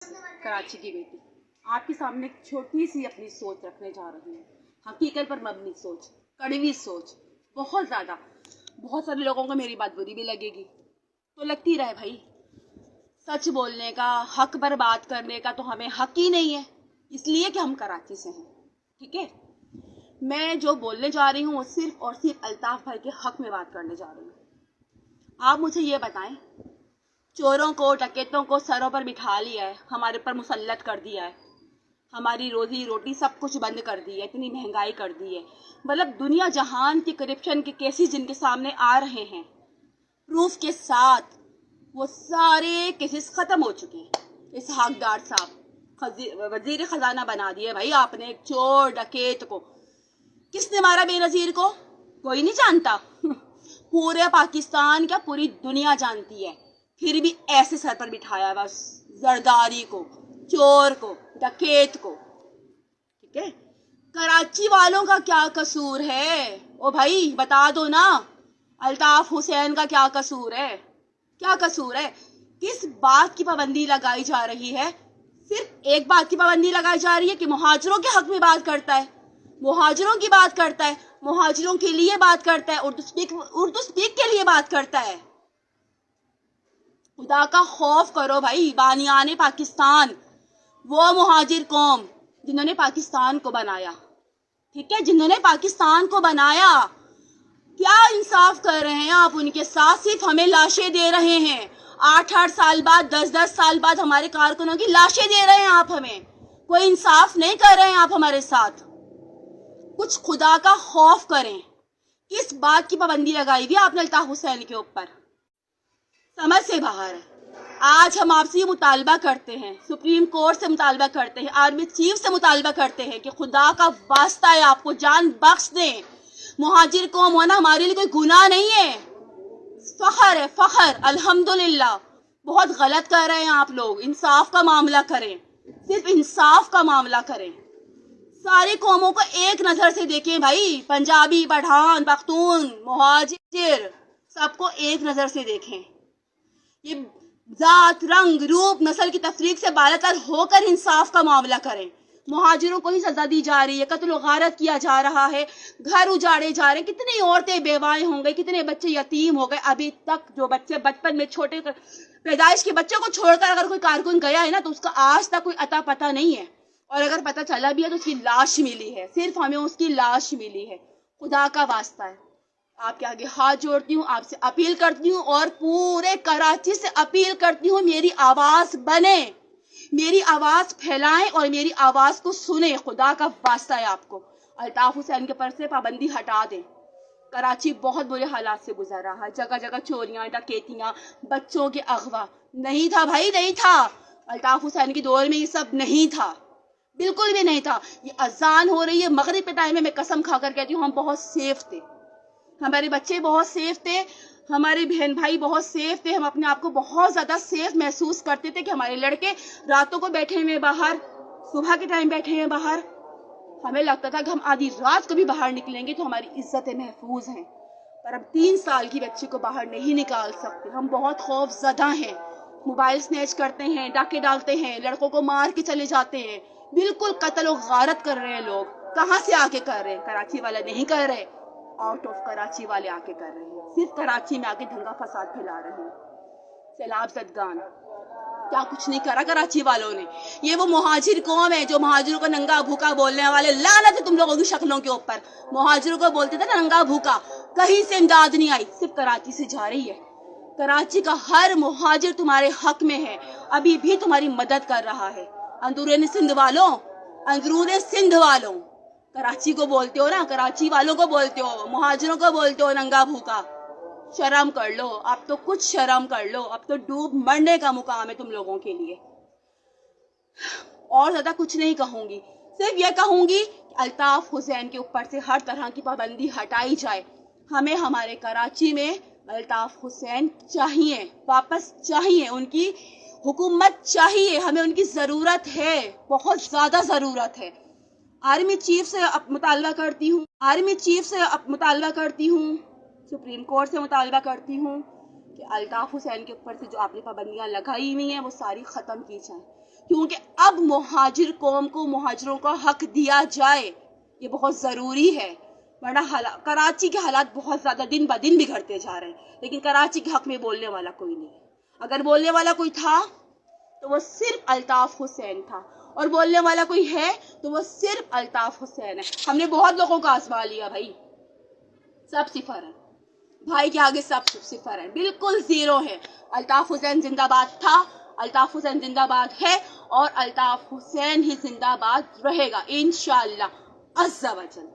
कराची की बेटी आपके सामने एक छोटी सी अपनी सोच रखने जा रही हूँ। हकीकत पर मबनी सोच, कड़वी सोच, बहुत सारे लोगों को मेरी बात बुरी भी लगेगी, तो लगती रहे भाई। सच बोलने का, हक पर बात करने का तो हमें हक ही नहीं है, इसलिए कि हम कराची से हैं। ठीक है, मैं जो बोलने जा रही हूँ वो सिर्फ और सिर्फ अल्ताफ भाई के हक में बात करने जा रही हूँ। आप मुझे ये बताएं, चोरों को, डकैतों को सरों पर बिठा लिया है, हमारे पर मुसल्लत कर दिया है, हमारी रोजी रोटी सब कुछ बंद कर दी है, इतनी महंगाई कर दी है। मतलब दुनिया जहान के करप्शन के केसेस जिनके सामने आ रहे हैं, प्रूफ के साथ, वो सारे केसेस खत्म हो चुके हैं। इसहाक डार साहब वजीर खजाना बना दिए भाई आपने एक चोर डकैत को। किसने मारा बेनजीर को? कोई नहीं जानता। पूरे पाकिस्तान क्या पूरी दुनिया जानती है, फिर भी ऐसे सर पर बिठाया बस जरदारी को, चोर को, डकैत को। ठीक है, कराची वालों का क्या कसूर है? ओ भाई बता दो ना, अल्ताफ हुसैन का क्या कसूर है? क्या कसूर है? किस बात की पाबंदी लगाई जा रही है? सिर्फ एक बात की पाबंदी लगाई जा रही है कि मुहाजिरों के हक में बात करता है, मुहाजिरों की बात करता है, मुहाजिरों के लिए बात करता है, उर्दू स्पीक के लिए बात करता है। खुदा का खौफ करो भाई, बानियाने पाकिस्तान, वो मुहाजिर कौम जिन्होंने पाकिस्तान को बनाया। ठीक है, जिन्होंने पाकिस्तान को बनाया, क्या इंसाफ कर रहे हैं आप उनके साथ? सिर्फ हमें लाशें दे रहे हैं, 8-8 साल बाद, 10-10 साल बाद हमारे कारकुनों की लाशें दे रहे हैं आप हमें। कोई इंसाफ नहीं कर रहे हैं आप हमारे साथ। कुछ खुदा का खौफ करें। किस बात की पाबंदी लगाई हुई आपने अल्ताफ हुसैन के ऊपर? समझ से बाहर है। आज हम आपसे मुतालबा करते हैं, सुप्रीम कोर्ट से मुतालबा करते हैं, आर्मी चीफ से मुतालबा करते हैं कि खुदा का वास्ता है आपको जान बख्श दें। मुहाजिर कौम होना हमारे लिए कोई गुनाह नहीं है, फखर है, फखर। अल्हम्दुलिल्लाह। बहुत गलत कर रहे हैं आप लोग, इंसाफ का मामला करें, सिर्फ इंसाफ का मामला करें। सारी कौमों को एक नजर से देखें भाई, पंजाबी, पठान, पख्तून, मुहाजिर, सबको एक नजर से देखें। ये जात, रंग, रूप, नस्ल की तफरीक से बालातर होकर इंसाफ का मामला करें। मुहाजिरों को ही सजा दी जा रही है, कत्ल गारत किया जा रहा है, घर उजाड़े जा रहे हैं, कितनी औरतें बेवाएं हो गई, कितने बच्चे यतीम हो गए। अभी तक जो बच्चे बचपन में छोटे पैदाइश के बच्चों को छोड़कर अगर कोई कारकुन गया है ना, तो उसका आज तक कोई अता पता नहीं है, और अगर पता चला भी है तो उसकी लाश मिली है, सिर्फ हमें उसकी लाश मिली है। खुदा का वास्ता है, आपके आगे हाथ जोड़ती हूँ, आपसे अपील करती हूँ और पूरे कराची से अपील करती हूँ, मेरी आवाज बने, मेरी आवाज फैलाएं और मेरी आवाज को सुने। खुदा का वास्ता है आपको, अल्ताफ हुसैन के पर से पाबंदी हटा दें। कराची बहुत बुरे हालात से गुजर रहा है, जगह जगह चोरियां, डकैतियां, बच्चों के अगवा। नहीं था भाई, नहीं था। अल्ताफ हुसैन के दौर में ये सब नहीं था, बिल्कुल भी नहीं था। ये अजान हो रही है मगरिब के टाइम में, मैं कसम खाकर कहती हूँ हम बहुत सेफ थे, हमारे बच्चे बहुत सेफ थे, हमारे बहन भाई बहुत सेफ थे, हम अपने आप को बहुत ज्यादा सेफ महसूस करते थे कि हमारे लड़के रातों को बैठे हुए बाहर, सुबह के टाइम बैठे हैं बाहर। हमें लगता था कि हम आधी रात को भी बाहर निकलेंगे तो हमारी इज्जतें महफूज हैं, पर अब 3 साल की बच्ची को बाहर नहीं निकाल सकते। हम बहुत खौफजदा हैं। मोबाइल स्नैच करते हैं, डाके डालते हैं, लड़कों को मार के चले जाते हैं, बिल्कुल कत्ल और गारत कर रहे हैं लोग। कहाँ से आके कर रहे हैं? कराची वाले नहीं कर रहे, आउट ऑफ कराची वाले आके कर रहे हैं, सिर्फ कराची में आके दंगा फसाद फैला रहे हैं। सैलाब जदगान क्या कुछ नहीं करा कराची वालों ने। ये वो मुहाजिर कौम है जो मुहाजिरों को नंगा भूखा बोलने वाले, लानत है तुम लोगों की शक्लों के ऊपर। मुहाजिरों को बोलते थे ना नंगा भूखा, कहीं से इमदाद नहीं आई, सिर्फ कराची से जा रही है। कराची का हर मुहाजिर तुम्हारे हक में है, अभी भी तुम्हारी मदद कर रहा है। अंदरूनी सिंध वालों, अंदरूनी सिंध वालों, कराची को बोलते हो ना, कराची वालों को बोलते हो, मुहाजिरों को बोलते हो नंगा भूखा। शर्म कर लो, अब तो कुछ शर्म कर लो, अब तो डूब मरने का मुकाम है तुम लोगों के लिए। और ज्यादा कुछ नहीं कहूंगी, सिर्फ ये कहूंगी कि अल्ताफ हुसैन के ऊपर से हर तरह की पाबंदी हटाई जाए। हमें हमारे कराची में अल्ताफ हुसैन चाहिए, वापस चाहिए, उनकी हुकूमत चाहिए, हमें उनकी जरूरत है, बहुत ज्यादा जरूरत है। आर्मी चीफ से मुतालबा करती हूँ, आर्मी चीफ से मुतालबा करती हूँ, सुप्रीम कोर्ट से मुतालबा करती हूँ कि अल्ताफ हुसैन के ऊपर से जो आपने पाबंदियाँ लगाई हुई हैं वो सारी ख़त्म की जाएं, کیونکہ اب مہاجر قوم کو مہاجروں کا حق دیا جائے، یہ بہت ضروری ہے، ورنہ کراچی کے حالات بہت زیادہ دن بہ دن بگڑتے جا رہے ہیں، لیکن کراچی کے حق میں بولنے والا کوئی نہیں۔ اگر بولنے والا کوئی تھا تو وہ صرف الطاف حسین تھا، اور بولنے والا کوئی ہے تو وہ صرف الطاف حسین ہے۔ ہم نے بہت لوگوں کا آزما لیا بھائی، سب صفر ہے، بھائی کے آگے سب صفر ہے، بالکل زیرو ہے۔ الطاف حسین زندہ باد تھا، الطاف حسین زندہ باد ہے، اور الطاف حسین ہی زندہ باد رہے گا انشاءاللہ عز و جل۔